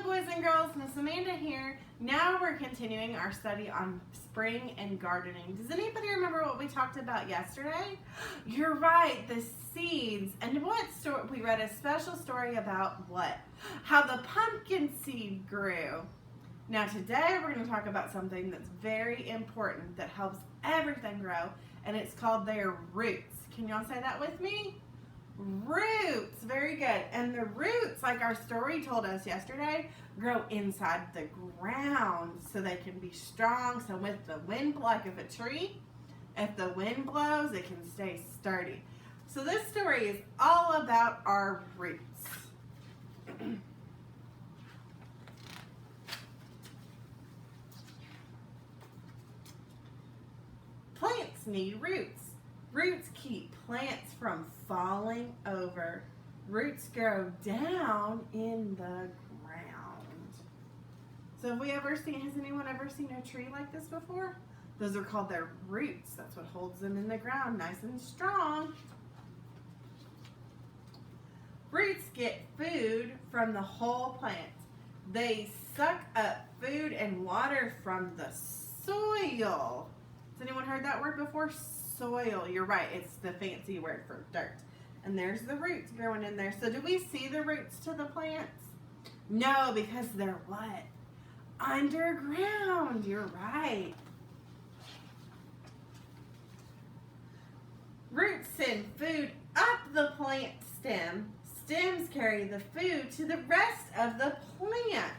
boys and girls, Miss Amanda here. Now we're continuing our study on spring and gardening. Does anybody remember what we talked about yesterday? You're right, the seeds. And what story? We read a special story about what? How the pumpkin seed grew. Now today we're going to talk about something that's very important that helps everything grow, and it's called their roots. Can y'all say that with me? Roots, very good. And the roots, like our story told us yesterday, grow inside the ground so they can be strong. So with the wind, like if a tree, if the wind blows, it can stay sturdy. So this story is all about our roots. Plants need roots. Roots keep plants from falling over. Roots grow down in the ground. So has anyone ever seen a tree like this before? Those are called their roots. That's what holds them in the ground, nice and strong. Roots get food from the whole plant. They suck up food and water from the soil. Has anyone heard that word before? Soil. You're right. It's the fancy word for dirt. And there's the roots growing in there. So do we see the roots to the plants? No, because they're what? Underground. You're right. Roots send food up the plant stem. Stems carry the food to the rest of the plant.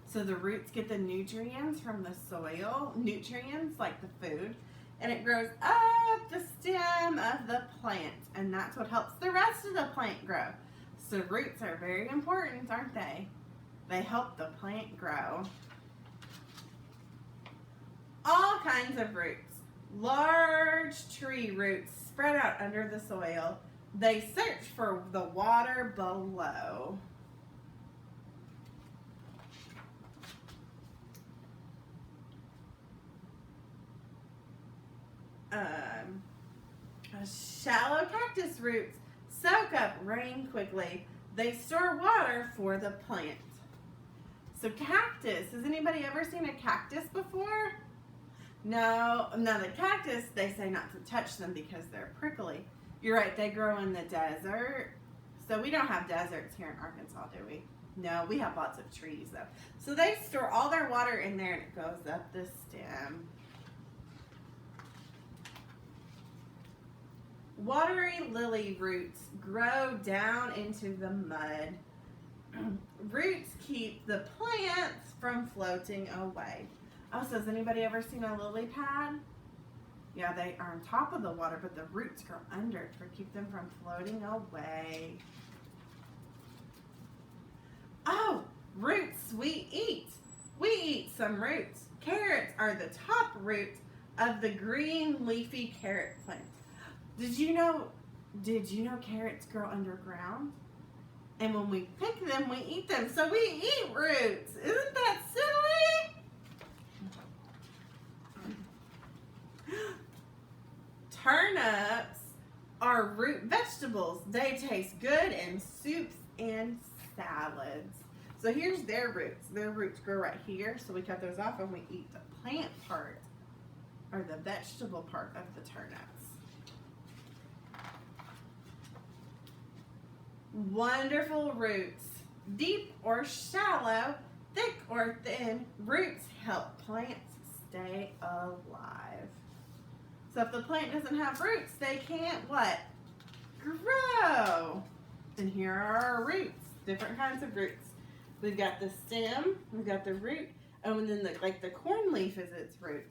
So the roots get the nutrients from the soil, nutrients like the food, and it grows up the stem of the plant, and that's what helps the rest of the plant grow. So roots are very important, aren't they? They help the plant grow. All kinds of roots. Large tree roots spread out under the soil. They search for the water below. Shallow cactus roots soak up rain quickly. They store water for the plant. So cactus, has anybody ever seen a cactus before? No, the cactus, they say not to touch them because they're prickly. You're right, they grow in the desert. So we don't have deserts here in Arkansas, do we? No, we have lots of trees though. So they store all their water in there and it goes up the stem. Watery lily roots grow down into the mud. Roots keep the plants from floating away. Oh, so has anybody ever seen a lily pad? Yeah, they are on top of the water, but the roots grow under it to keep them from floating away. Oh, roots we eat. We eat some roots. Carrots are the top root of the green leafy carrot plant. Did you know carrots grow underground? And when we pick them, we eat them. So we eat roots. Isn't that silly? Turnips are root vegetables. They taste good in soups and salads. So here's their roots. Their roots grow right here. So we cut those off and we eat the plant part or the vegetable part of the turnips. Wonderful roots. Deep or shallow, thick or thin, roots help plants stay alive. So if the plant doesn't have roots, they can't what? Grow. And here are our roots, different kinds of roots. We've got the stem, we've got the root, and then the corn leaf is its root.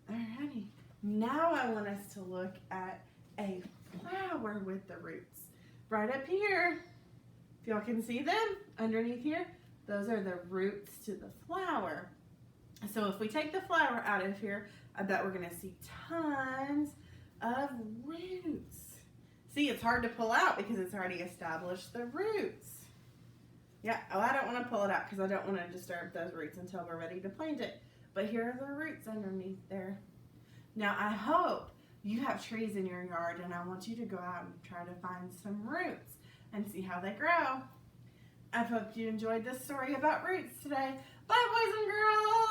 Alrighty, now I want us to look at a flower with the roots. Right up here, if y'all can see them underneath here, those are the roots to the flower. So if we take the flower out of here, I bet we're gonna see tons of roots. See, it's hard to pull out because it's already established the roots. Yeah, oh, I don't wanna pull it out because I don't wanna disturb those roots until we're ready to plant it. But here are the roots underneath there. Now I hope you have trees in your yard and I want you to go out and try to find some roots and see how they grow. I hope you enjoyed this story about roots today. Bye, boys and girls!